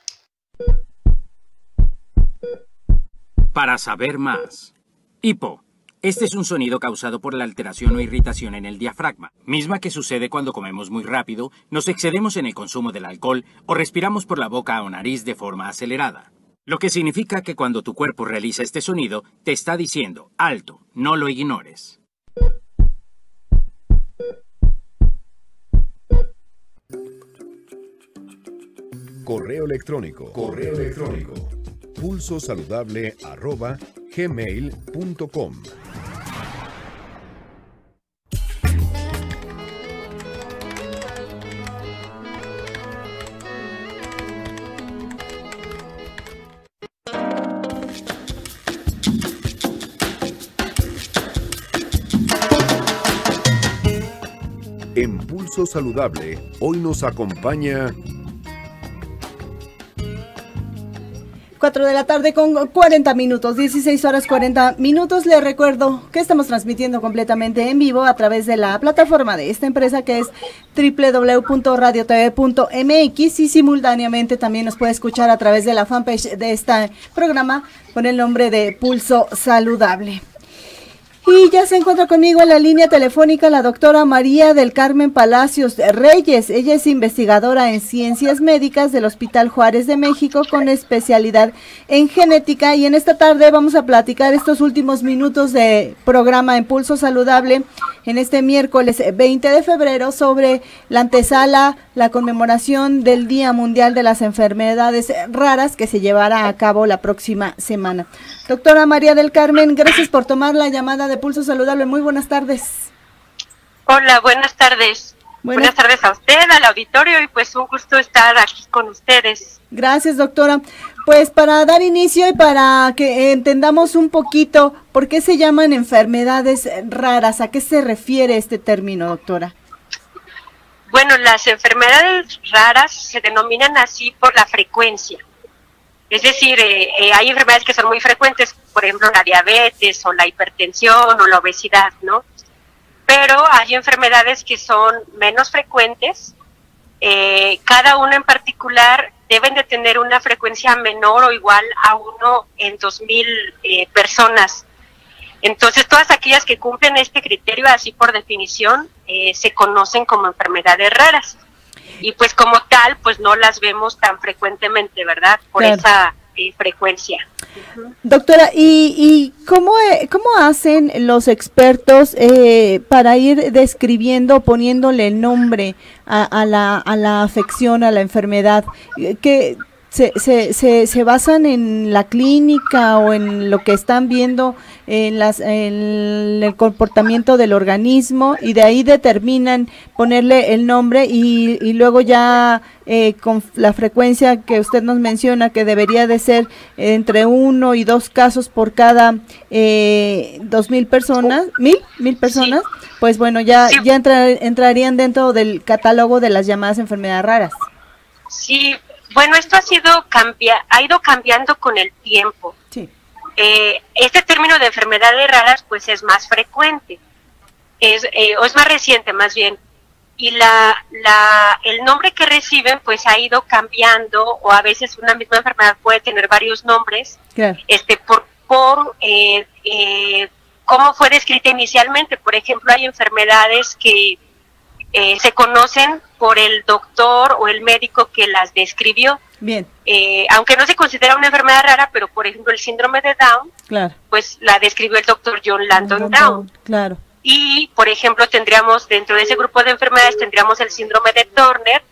Para saber más. Hipo. Este es un sonido causado por la alteración o irritación en el diafragma, misma que sucede cuando comemos muy rápido, nos excedemos en el consumo del alcohol o respiramos por la boca o nariz de forma acelerada. Lo que significa que cuando tu cuerpo realiza este sonido, te está diciendo, alto, no lo ignores. Correo electrónico. pulsosaludable@gmail.com. En Pulso Saludable, hoy nos acompaña 4 de la tarde con 40 minutos, 16 horas 40 minutos. Les recuerdo que estamos transmitiendo completamente en vivo a través de la plataforma de esta empresa, que es www.radiotv.mx, y simultáneamente también nos puede escuchar a través de la fanpage de este programa con el nombre de Pulso Saludable. Y ya se encuentra conmigo en la línea telefónica la doctora María del Carmen Palacios Reyes. Ella es investigadora en ciencias médicas del Hospital Juárez de México con especialidad en genética, y en esta tarde vamos a platicar estos últimos minutos de programa en Pulso Saludable en este miércoles 20 de febrero sobre la antesala, la conmemoración del Día Mundial de las Enfermedades Raras, que se llevará a cabo la próxima semana. Doctora María del Carmen, gracias por tomar la llamada de Pulso Saludable. Muy buenas tardes. Hola, buenas tardes. Buenas tardes a usted, al auditorio, y pues un gusto estar aquí con ustedes. Gracias, doctora. Pues para dar inicio y para que entendamos un poquito por qué se llaman enfermedades raras, ¿a qué se refiere este término, doctora? Bueno, las enfermedades raras se denominan así por la frecuencia. Es decir, hay enfermedades que son muy frecuentes, por ejemplo la diabetes o la hipertensión o la obesidad, ¿no? Pero hay enfermedades que son menos frecuentes, cada una en particular deben de tener una frecuencia menor o igual a 1 en 2,000 personas. Entonces, todas aquellas que cumplen este criterio, así por definición, se conocen como enfermedades raras. Y pues como tal, pues no las vemos tan frecuentemente, ¿verdad? Por esa frecuencia. Doctora, ¿y cómo hacen los expertos para ir describiendo, poniéndole nombre a la afección, a la enfermedad? ¿Que se basan en la clínica o en lo que están viendo en el comportamiento del organismo, y de ahí determinan ponerle el nombre y luego ya con la frecuencia que usted nos menciona, que debería de ser entre 1 y 2 casos por cada 2,000 personas, mil personas, sí. Pues bueno, ya entrarían dentro del catálogo de las llamadas enfermedades raras. Sí. Bueno, esto ha ido cambiando con el tiempo. Sí. Este término de enfermedades raras pues es más frecuente, o es más reciente más bien, y el nombre que reciben pues ha ido cambiando, o a veces una misma enfermedad puede tener varios nombres, claro. por cómo fue descrita inicialmente. Por ejemplo, hay enfermedades que se conocen por el doctor o el médico que las describió. Bien. Aunque no se considera una enfermedad rara, pero por ejemplo el síndrome de Down, claro, pues la describió el doctor John Langdon Down. Claro. Y por ejemplo tendríamos dentro de ese grupo de enfermedades tendríamos el síndrome de Turner,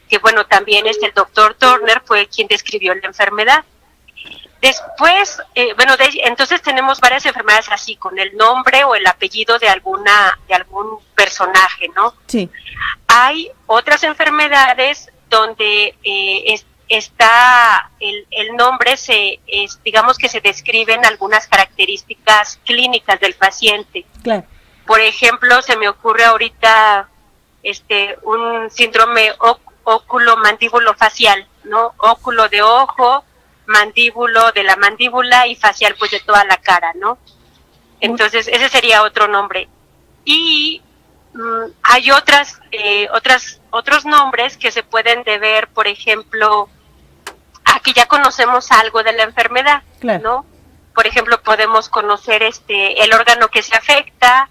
que bueno, también el doctor Turner fue quien describió la enfermedad. Después, entonces tenemos varias enfermedades así, con el nombre o el apellido de algún personaje, ¿no? Sí. Hay otras enfermedades donde está el nombre, digamos que se describen algunas características clínicas del paciente. Claro. Por ejemplo, se me ocurre ahorita un síndrome óculo-mandíbulo-facial, ¿no? Óculo de ojo, mandíbulo de la mandíbula y facial pues de toda la cara, ¿no? Entonces ese sería otro nombre. Y hay otros nombres que se pueden deber, por ejemplo, a que ya conocemos algo de la enfermedad, claro, ¿no? Por ejemplo, podemos conocer el órgano que se afecta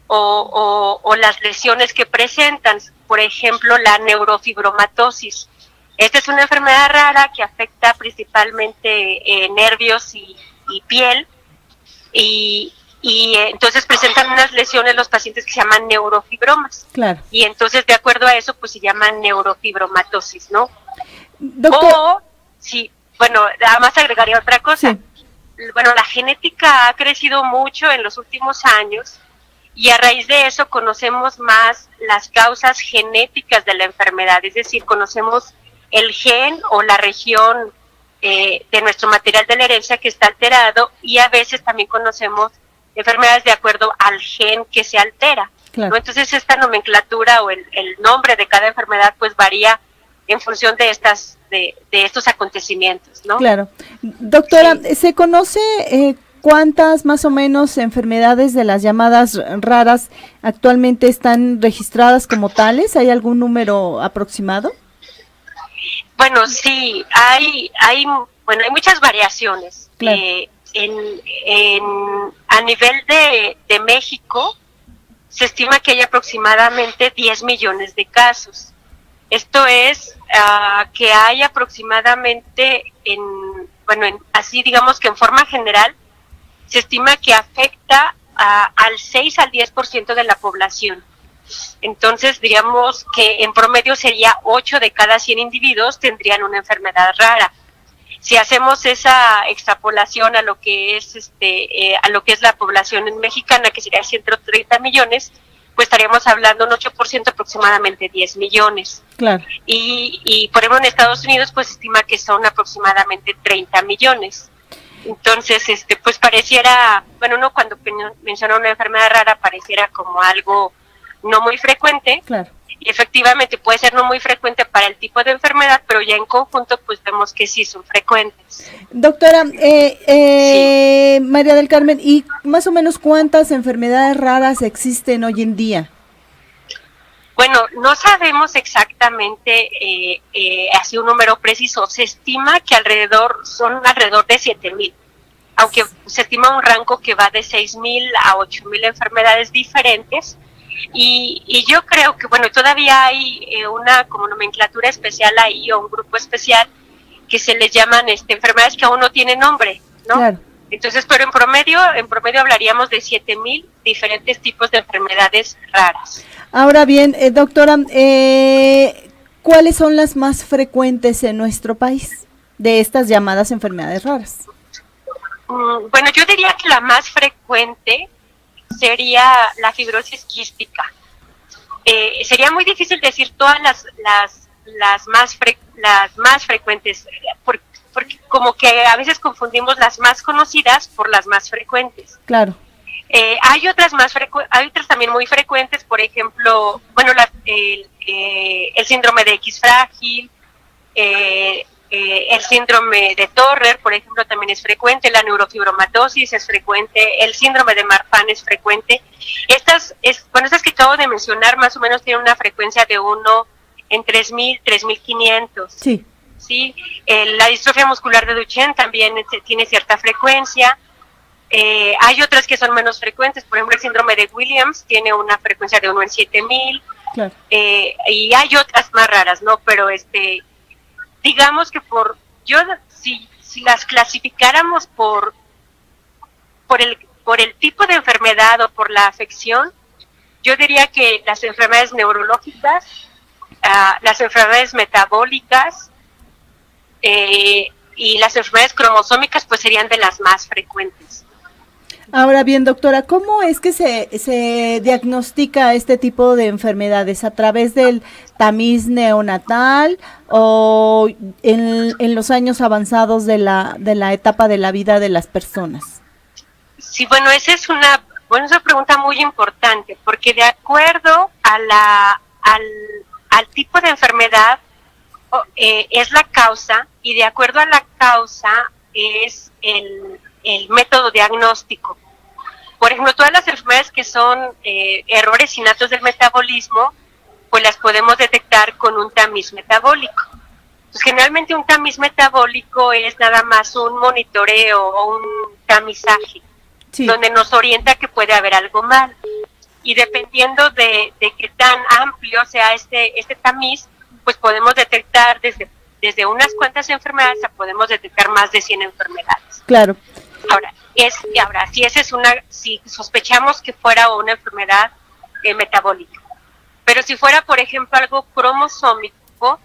o las lesiones que presentan, por ejemplo, la neurofibromatosis. Esta es una enfermedad rara que afecta principalmente nervios y piel, y entonces presentan unas lesiones los pacientes que se llaman neurofibromas. Claro. Y entonces de acuerdo a eso pues se llama neurofibromatosis, ¿no? Doctor. O, sí, bueno, además agregaría otra cosa. Sí. Bueno, la genética ha crecido mucho en los últimos años, y a raíz de eso conocemos más las causas genéticas de la enfermedad, es decir, conocemos el gen o la región de nuestro material de la herencia que está alterado, y a veces también conocemos enfermedades de acuerdo al gen que se altera. ¿no? Entonces esta nomenclatura o el nombre de cada enfermedad pues varía en función de estos acontecimientos, ¿no? Claro. Doctora, ¿se conoce cuántas más o menos enfermedades de las llamadas raras actualmente están registradas como tales? ¿Hay algún número aproximado? Bueno, sí, hay muchas variaciones. Claro. A nivel de México, se estima que hay aproximadamente 10 millones de casos. Esto es que hay aproximadamente, así digamos que en forma general, se estima que afecta al 6 al 10% de la población. Entonces, digamos que en promedio sería 8 de cada 100 individuos tendrían una enfermedad rara. Si hacemos esa extrapolación a lo que es la población mexicana, que sería 130 millones, pues estaríamos hablando un 8%, aproximadamente 10 millones. Claro. Y por ejemplo en Estados Unidos pues se estima que son aproximadamente 30 millones. Entonces, pues pareciera, uno cuando menciona una enfermedad rara pareciera como algo no muy frecuente. Claro. Y efectivamente puede ser no muy frecuente para el tipo de enfermedad, pero ya en conjunto pues vemos que sí son frecuentes. Doctora, María del Carmen, ¿y más o menos cuántas enfermedades raras existen hoy en día? Bueno, no sabemos exactamente así un número preciso. Se estima que son alrededor de 7,000, aunque se estima un rango que va de 6,000 a 8,000 enfermedades diferentes. Y yo creo que, todavía hay una como nomenclatura especial ahí, o un grupo especial, que se les llaman enfermedades que aún no tienen nombre, ¿no? Claro. Entonces, pero en promedio hablaríamos de 7,000 diferentes tipos de enfermedades raras. Ahora bien, doctora, ¿cuáles son las más frecuentes en nuestro país de estas llamadas enfermedades raras? Bueno, yo diría que la más frecuente sería la fibrosis quística. Sería muy difícil decir todas las más frecuentes, porque como que a veces confundimos las más conocidas por las más frecuentes. Claro. Hay otras también muy frecuentes, por ejemplo, el síndrome de X frágil, el síndrome de Torrer, por ejemplo, también es frecuente, la neurofibromatosis es frecuente, el síndrome de Marfan es frecuente. Estas que acabo de mencionar más o menos tienen una frecuencia de 1 en 3,000, 3,500. Sí. ¿Sí? La distrofia muscular de Duchenne también tiene cierta frecuencia. Hay otras que son menos frecuentes, por ejemplo el síndrome de Williams tiene una frecuencia de 1 en 7,000. Claro. Y hay otras más raras, ¿no? Pero digamos que si las clasificáramos por el tipo de enfermedad o por la afección, yo diría que las enfermedades neurológicas, las enfermedades metabólicas y las enfermedades cromosómicas pues serían de las más frecuentes. Ahora bien, doctora, ¿cómo es que se diagnostica este tipo de enfermedades? ¿A través del tamiz neonatal o en los años avanzados de la etapa de la vida de las personas? Sí, bueno, esa es una pregunta muy importante, porque de acuerdo a al tipo de enfermedad es la causa, y de acuerdo a la causa es el método diagnóstico. Por ejemplo, todas las enfermedades que son errores innatos del metabolismo, pues las podemos detectar con un tamiz metabólico. Pues generalmente un tamiz metabólico es nada más un monitoreo o un tamizaje, sí, donde nos orienta que puede haber algo mal. Y dependiendo de qué tan amplio sea este tamiz, pues podemos detectar desde unas cuantas enfermedades a podemos detectar más de 100 enfermedades. Claro. Ahora, si sospechamos que fuera una enfermedad metabólica, pero si fuera, por ejemplo, algo cromosómico,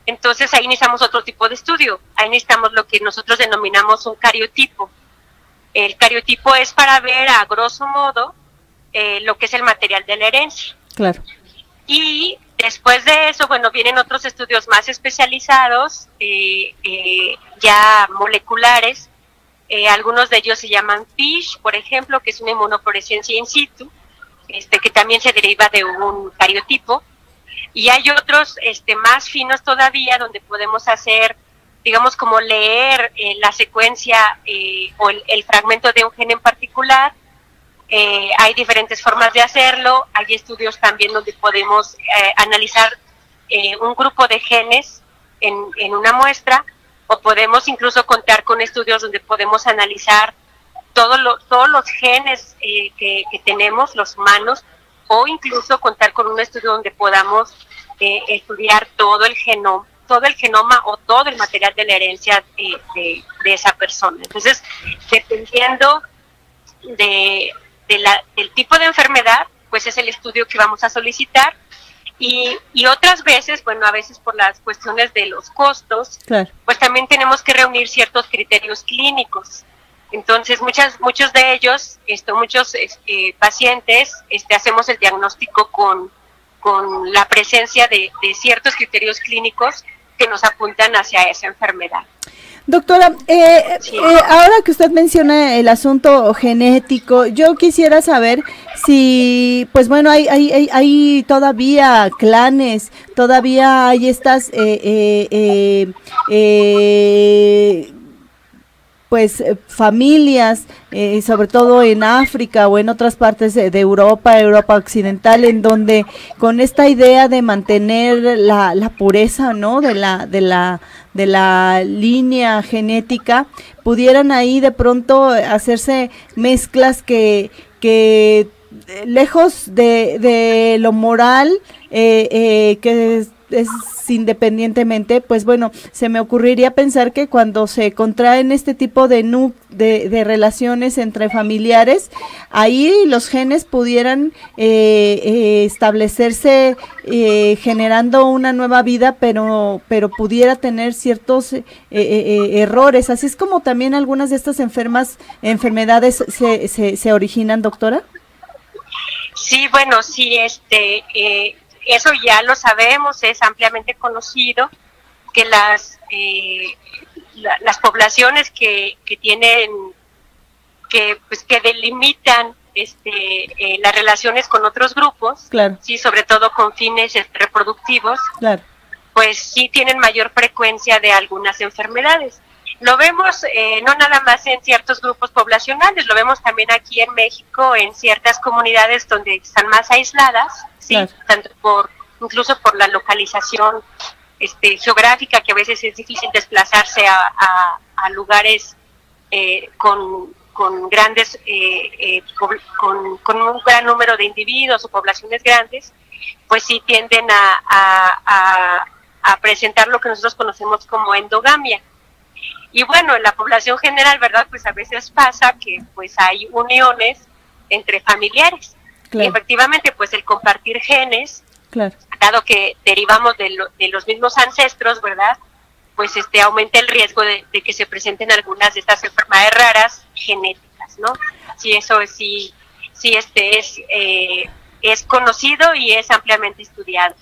entonces ahí necesitamos otro tipo de estudio. Ahí necesitamos lo que nosotros denominamos un cariotipo. El cariotipo es para ver a grosso modo lo que es el material de la herencia. Claro. Y después de eso, bueno, vienen otros estudios más especializados, ya moleculares. Algunos de ellos se llaman FISH, por ejemplo, que es una inmunofluorescencia in situ, que también se deriva de un cariotipo, y hay otros más finos todavía, donde podemos hacer, digamos, como leer la secuencia o el fragmento de un gen en particular. Hay diferentes formas de hacerlo. Hay estudios también donde podemos analizar un grupo de genes en una muestra, o podemos incluso contar con estudios donde podemos analizar todos los genes que tenemos los humanos, o incluso contar con un estudio donde podamos estudiar todo el genoma o todo el material de la herencia de esa persona. Entonces, dependiendo del tipo de enfermedad, pues es el estudio que vamos a solicitar. Y otras veces, bueno, a veces por las cuestiones de los costos, claro, pues también tenemos que reunir ciertos criterios clínicos. Entonces, muchos de ellos, muchos pacientes, hacemos el diagnóstico con la presencia de ciertos criterios clínicos que nos apuntan hacia esa enfermedad. Doctora, ahora que usted menciona el asunto genético, yo quisiera saber si, pues bueno, hay todavía clanes, todavía hay estas pues familias, sobre todo en África o en otras partes de Europa occidental, en donde con esta idea de mantener la pureza, ¿no?, de la línea genética, pudieran ahí de pronto hacerse mezclas que lejos de lo moral, que es independientemente, pues bueno, se me ocurriría pensar que cuando se contraen este tipo de relaciones entre familiares, ahí los genes pudieran establecerse generando una nueva vida, pero pudiera tener ciertos errores. Así es como también algunas de estas enfermedades se originan, doctora. Sí, bueno, sí, eso ya lo sabemos, es ampliamente conocido que las poblaciones que tienen, que delimitan las relaciones con otros grupos, claro, sí, sobre todo con fines reproductivos, claro, pues sí tienen mayor frecuencia de algunas enfermedades. Lo vemos no nada más en ciertos grupos poblacionales, lo vemos también aquí en México, en ciertas comunidades donde están más aisladas, sí, claro, tanto incluso por la localización geográfica, que a veces es difícil desplazarse a lugares con grandes, con un gran número de individuos o poblaciones grandes, pues sí tienden a presentar lo que nosotros conocemos como endogamia. Y bueno, en la población general, ¿verdad? Pues a veces pasa que pues hay uniones entre familiares. Claro. Y efectivamente, pues el compartir genes, claro, dado que derivamos de los mismos ancestros, ¿verdad? Pues aumenta el riesgo de que se presenten algunas de estas enfermedades raras genéticas, ¿no? Sí, eso sí es conocido y es ampliamente estudiado.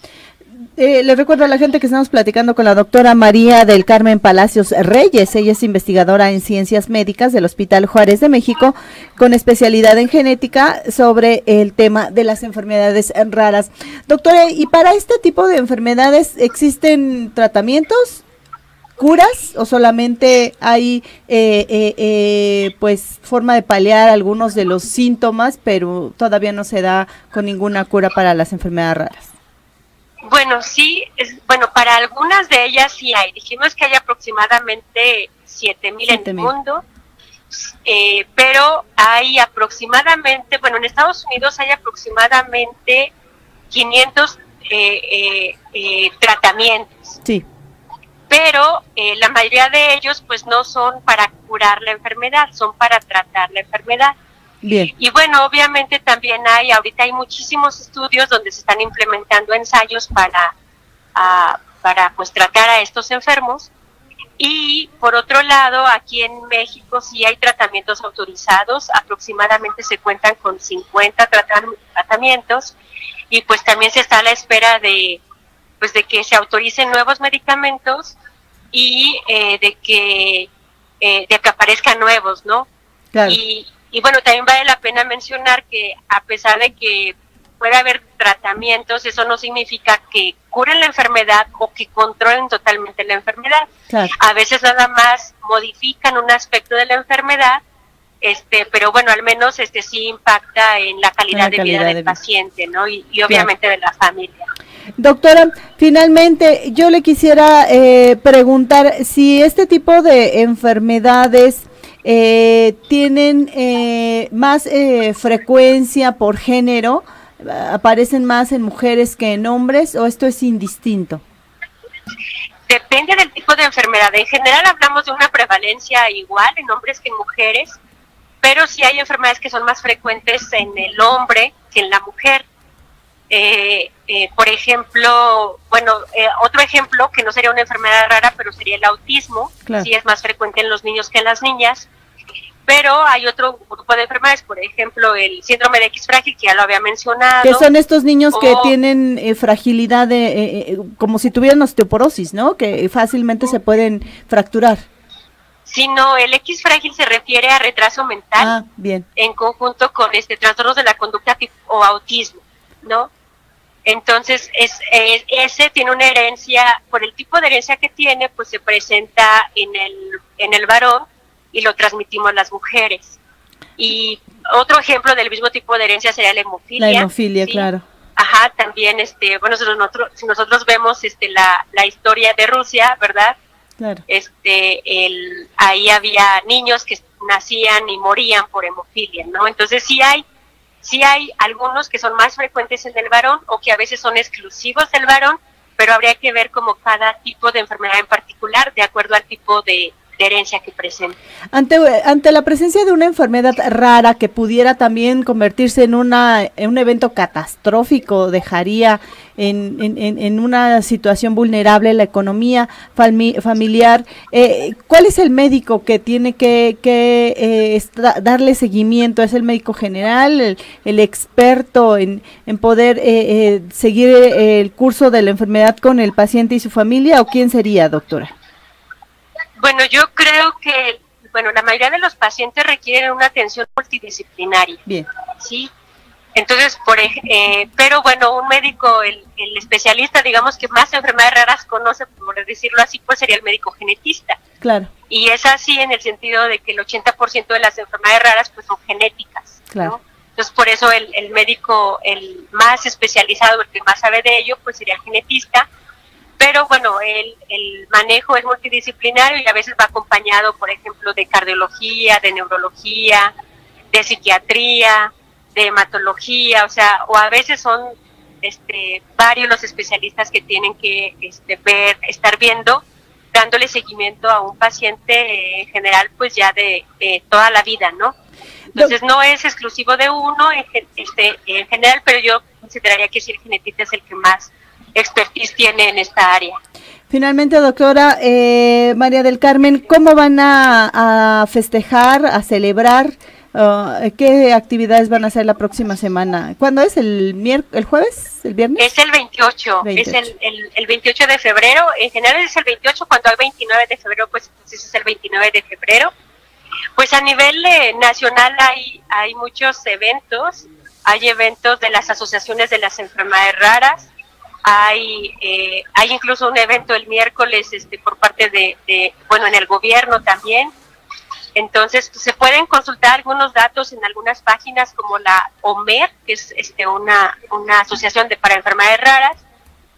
Le recuerdo a la gente que estamos platicando con la doctora María del Carmen Palacios Reyes. Ella es investigadora en ciencias médicas del Hospital Juárez de México, con especialidad en genética, sobre el tema de las enfermedades raras. Doctora, ¿y para este tipo de enfermedades existen tratamientos, curas, o solamente hay pues forma de paliar algunos de los síntomas, pero todavía no se da con ninguna cura para las enfermedades raras? Bueno, sí, para algunas de ellas sí hay. Dijimos que hay aproximadamente 7,000 en el mundo, pero hay aproximadamente, en Estados Unidos hay aproximadamente 500 tratamientos. Sí. Pero la mayoría de ellos pues no son para curar la enfermedad, son para tratar la enfermedad. Bien. Y bueno, obviamente también ahorita hay muchísimos estudios donde se están implementando ensayos para pues tratar a estos enfermos. Y por otro lado, aquí en México sí hay tratamientos autorizados, aproximadamente se cuentan con 50 tratamientos, y pues también se está a la espera de que se autoricen nuevos medicamentos y de que aparezcan nuevos, ¿no? Claro. Y Y bueno, también vale la pena mencionar que a pesar de que puede haber tratamientos, eso no significa que curen la enfermedad o que controlen totalmente la enfermedad. Claro. A veces nada más modifican un aspecto de la enfermedad, pero bueno, al menos sí impacta en la calidad de vida del paciente, ¿no? Y obviamente de la familia. Doctora, finalmente yo le quisiera preguntar si este tipo de enfermedades tienen más frecuencia por género, aparecen más en mujeres que en hombres, o esto es indistinto. Depende del tipo de enfermedad. En general hablamos de una prevalencia igual en hombres que en mujeres, pero sí hay enfermedades que son más frecuentes en el hombre que en la mujer. Por ejemplo, otro ejemplo que no sería una enfermedad rara, pero sería el autismo. Claro. Sí es más frecuente en los niños que en las niñas. Pero hay otro grupo de enfermedades, por ejemplo, el síndrome de X frágil, que ya lo había mencionado. Que son estos niños que tienen fragilidad, como si tuvieran osteoporosis, ¿no? Que fácilmente se pueden fracturar. Sí, no, el X frágil se refiere a retraso mental, bien, en conjunto con trastornos de la conducta o autismo, ¿no? Entonces, ese tiene una herencia, por el tipo de herencia que tiene, pues se presenta en el varón, y lo transmitimos las mujeres. Y otro ejemplo del mismo tipo de herencia sería la hemofilia. La hemofilia, ¿sí? Claro. Ajá, también, bueno, si nosotros vemos la historia de Rusia, ¿verdad? Claro. Ahí había niños que nacían y morían por hemofilia, ¿no? Entonces sí hay algunos que son más frecuentes en el varón o que a veces son exclusivos del varón, pero habría que ver como cada tipo de enfermedad en particular de acuerdo al tipo de herencia que presenta. Ante la presencia de una enfermedad rara que pudiera también convertirse en un evento catastrófico, dejaría en una situación vulnerable la economía familiar, ¿cuál es el médico que tiene que darle seguimiento? ¿Es el médico general, el experto en poder seguir el curso de la enfermedad con el paciente y su familia, o quién sería, doctora? Bueno, yo creo que la mayoría de los pacientes requieren una atención multidisciplinaria. Bien. Sí. Entonces, pero bueno, un médico, el especialista, digamos, que más enfermedades raras conoce, por decirlo así, pues sería el médico genetista. Claro. Y es así en el sentido de que el 80% de las enfermedades raras pues son genéticas. Claro. ¿no? Entonces, por eso el médico, el más especializado, el que más sabe de ello, pues sería el genetista. Pero bueno, el manejo es multidisciplinario y a veces va acompañado, por ejemplo, de cardiología, de neurología, de psiquiatría, de hematología, o a veces son varios los especialistas que tienen que estar viendo, dándole seguimiento a un paciente en general, pues ya de toda la vida, ¿no? Entonces no es exclusivo de uno en general, pero yo consideraría que sí, el genetista es el que más expertise tiene en esta área. Finalmente, doctora María del Carmen, ¿cómo van a festejar, a celebrar? ¿Qué actividades van a hacer la próxima semana? ¿Cuándo es? ¿El jueves? ¿El viernes? Es el 28. Es el 28 de febrero. En general es el 28, cuando hay 29 de febrero, pues entonces es el 29 de febrero. Pues a nivel nacional hay muchos eventos. Hay eventos de las asociaciones de las enfermedades raras. Hay incluso un evento el miércoles por parte en el gobierno también. Entonces, pues, se pueden consultar algunos datos en algunas páginas como la OMER, que es una asociación para enfermedades raras,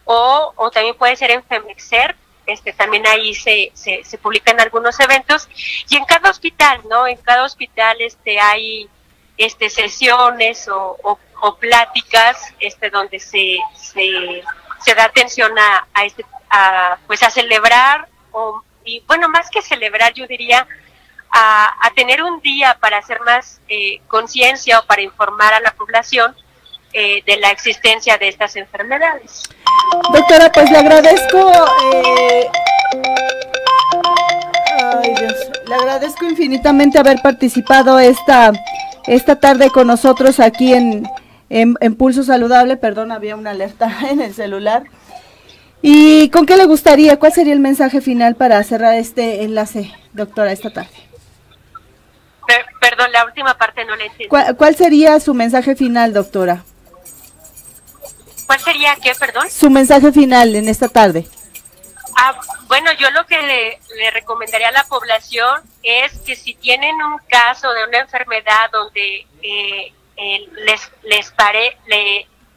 o también puede ser en FEMEXER, también ahí se publican algunos eventos, y en cada hospital, ¿no? En cada hospital hay sesiones o pláticas donde se da atención a celebrar, y bueno, más que celebrar, yo diría a tener un día para hacer más conciencia o para informar a la población de la existencia de estas enfermedades. Doctora, pues le agradezco le agradezco infinitamente haber participado esta tarde con nosotros aquí en Pulso Saludable. Perdón, había una alerta en el celular. ¿Y con qué le gustaría? ¿Cuál sería el mensaje final para cerrar este enlace, doctora, esta tarde? Perdón, la última parte no la entendí. ¿Cuál sería su mensaje final, doctora? ¿Cuál sería qué, perdón? Su mensaje final en esta tarde. Bueno, yo lo que le recomendaría a la población es que si tienen un caso de una enfermedad donde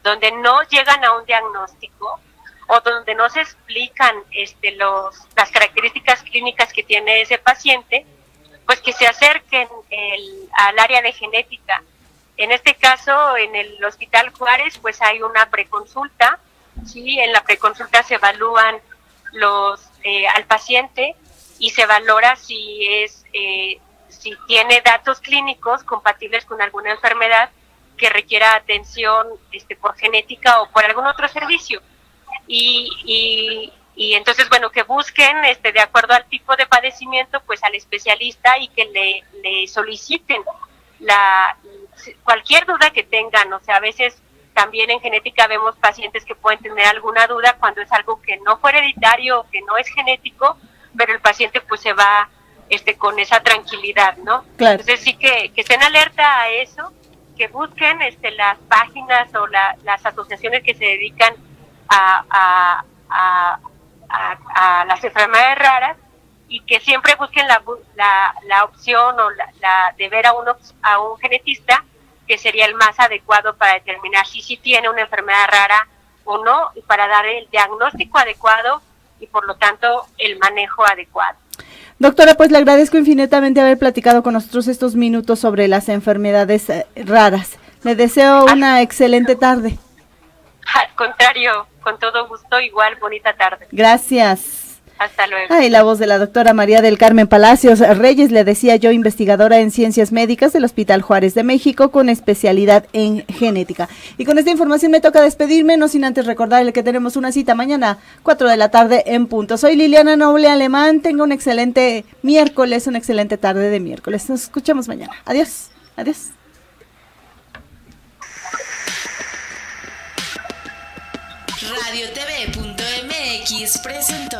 donde no llegan a un diagnóstico o donde no se explican las características clínicas que tiene ese paciente, pues que se acerquen al área de genética. En este caso, en el Hospital Juárez, pues hay una preconsulta, ¿sí? En la preconsulta se evalúan al paciente y se valora si tiene datos clínicos compatibles con alguna enfermedad que requiera atención por genética o por algún otro servicio. Y entonces, bueno, que busquen de acuerdo al tipo de padecimiento, pues al especialista y que le soliciten cualquier duda que tengan. O sea, a veces también en genética vemos pacientes que pueden tener alguna duda cuando es algo que no fue hereditario o que no es genético, pero el paciente pues se va con esa tranquilidad, ¿no? Claro. Entonces sí que estén alerta a eso, que busquen las páginas o las asociaciones que se dedican a las enfermedades raras, y que siempre busquen la opción o de ver a un genetista, que sería el más adecuado para determinar si tiene una enfermedad rara o no, y para dar el diagnóstico adecuado y por lo tanto el manejo adecuado. Doctora, pues le agradezco infinitamente haber platicado con nosotros estos minutos sobre las enfermedades raras. Le deseo una excelente tarde. Al contrario, con todo gusto, igual, bonita tarde. Gracias. Hasta luego. Y la voz de la doctora María del Carmen Palacios Reyes, le decía yo, investigadora en ciencias médicas del Hospital Juárez de México con especialidad en genética. Y con esta información me toca despedirme, no sin antes recordarle que tenemos una cita mañana, 4 de la tarde en punto. Soy Liliana Noble Alemán, tenga un excelente miércoles, una excelente tarde de miércoles. Nos escuchamos mañana. Adiós. Adiós. RadioTV.mx presentó